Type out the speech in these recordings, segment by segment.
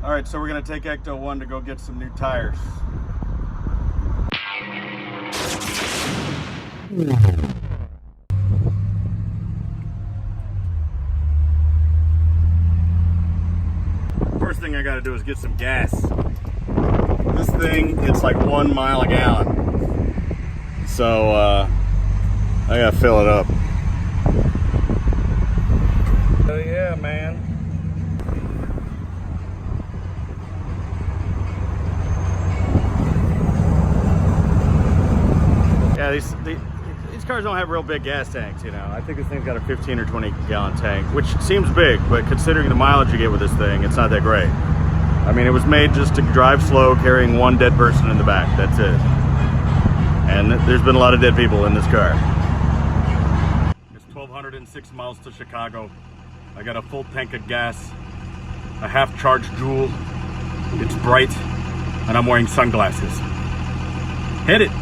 All right, so we're gonna take ECTO-1 to go get some new tires. First thing I gotta do is get some gas. This thing, it's like 1 mile a gallon. So I gotta fill it up. Oh yeah, man. Yeah, these cars don't have real big gas tanks, you know. I think this thing's got a 15 or 20 gallon tank, which seems big, but considering the mileage you get with this thing, it's not that great. I mean, it was made just to drive slow, carrying one dead person in the back. That's it. And there's been a lot of dead people in this car. It's 1,206 miles to Chicago. I got a full tank of gas, a half-charged Joule. It's bright, and I'm wearing sunglasses. Hit it.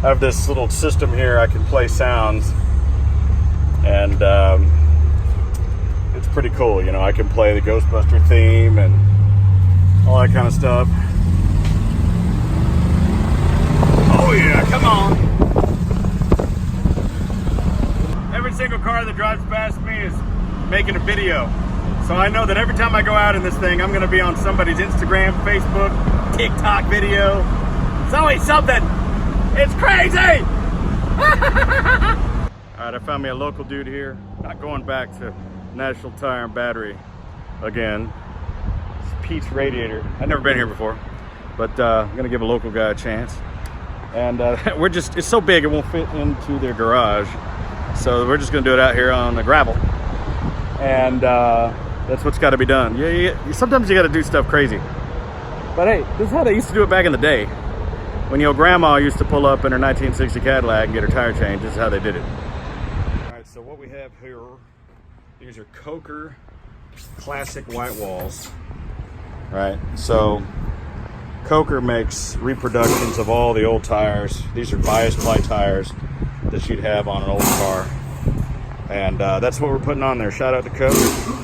I have this little system here. I can play sounds, and it's pretty cool. You know, I can play the Ghostbusters theme and all that kind of stuff. Oh yeah, come on. Every single car that drives past me is making a video. So I know that every time I go out in this thing, I'm gonna be on somebody's Instagram, Facebook, TikTok video. It's always something. It's crazy! All right, I found me a local dude here. Not going back to National Tire and Battery again. It's Pete's Radiator. I've never been here before, but I'm gonna give a local guy a chance. And it's so big it won't fit into their garage. So we're just gonna do it out here on the gravel. And that's what's gotta be done. Sometimes you gotta do stuff crazy. But hey, this is how they used to do it back in the day. When your grandma used to pull up in her 1960 Cadillac and get her tire changed, this is how they did it. All right, so what we have here, these are Coker classic white walls, right? So Coker makes reproductions of all the old tires. These are bias ply tires that you'd have on an old car. And that's what we're putting on there. Shout out to Coker.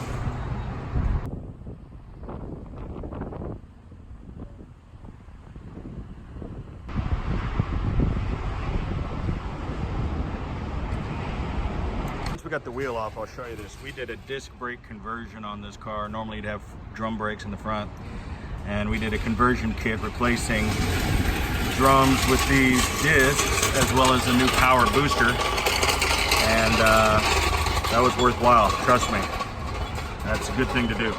We got the wheel off, I'll show you this. We did a disc brake conversion on this car. Normally you'd have drum brakes in the front, and we did a conversion kit replacing drums with these discs as well as a new power booster, and that was worthwhile, trust me. That's a good thing to do.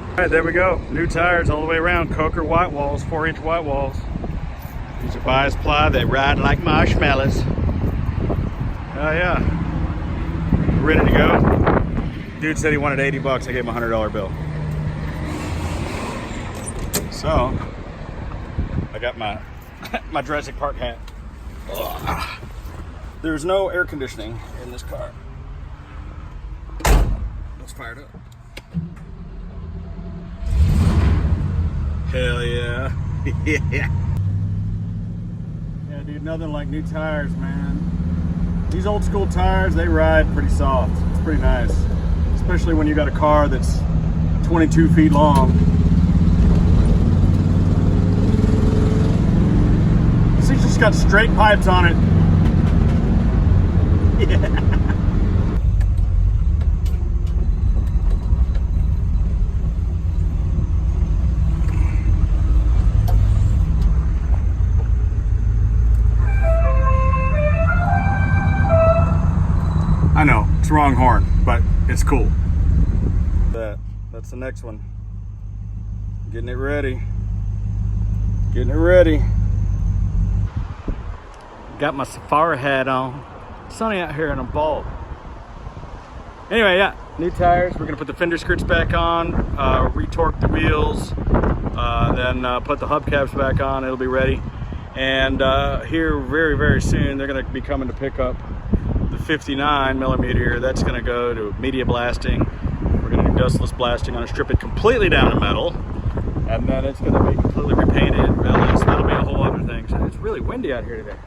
All right, there we go. New tires all the way around. Coker white walls, 4-inch white walls. These are bias ply. They ride like marshmallows. Oh yeah. Ready to go. Dude said he wanted 80 bucks. I gave him a $100 bill. So, I got my my Jurassic Park hat. Ugh. There's no air conditioning in this car. Let's fire it up. Hell yeah. Yeah, dude, nothing like new tires, man. These old school tires, they ride pretty soft. It's pretty nice. Especially when you got a car that's 22 feet long. This thing's just got straight pipes on it. Yeah. I know, it's the wrong horn, but it's cool. That's the next one. Getting it ready. Getting it ready. Got my safari hat on. Sunny out here and I'm bald. Anyway, yeah, new tires. We're gonna put the fender skirts back on, retorque the wheels, then put the hubcaps back on. It'll be ready. And here very, very soon, they're going to be coming to pick up the 59mm. That's going to go to media blasting. We're going to do dustless blasting on it, strip it completely down to metal. And then it's going to be completely repainted. So that'll be a whole other thing. So it's really windy out here today.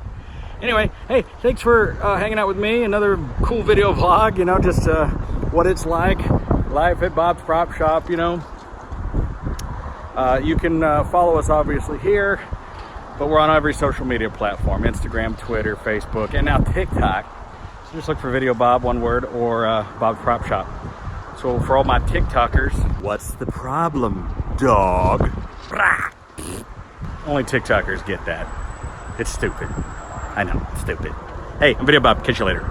Anyway, hey, thanks for hanging out with me. Another cool video vlog, you know, just what it's like. Live at Bob's Prop Shop, you know. You can follow us obviously here, but we're on every social media platform, Instagram, Twitter, Facebook, and now TikTok. So just look for Videobob, one word, or Bob's Prop Shop. So for all my TikTokers, what's the problem, dog? Only TikTokers get that. It's stupid. I know, it's stupid. Hey, I'm Videobob. Catch you later.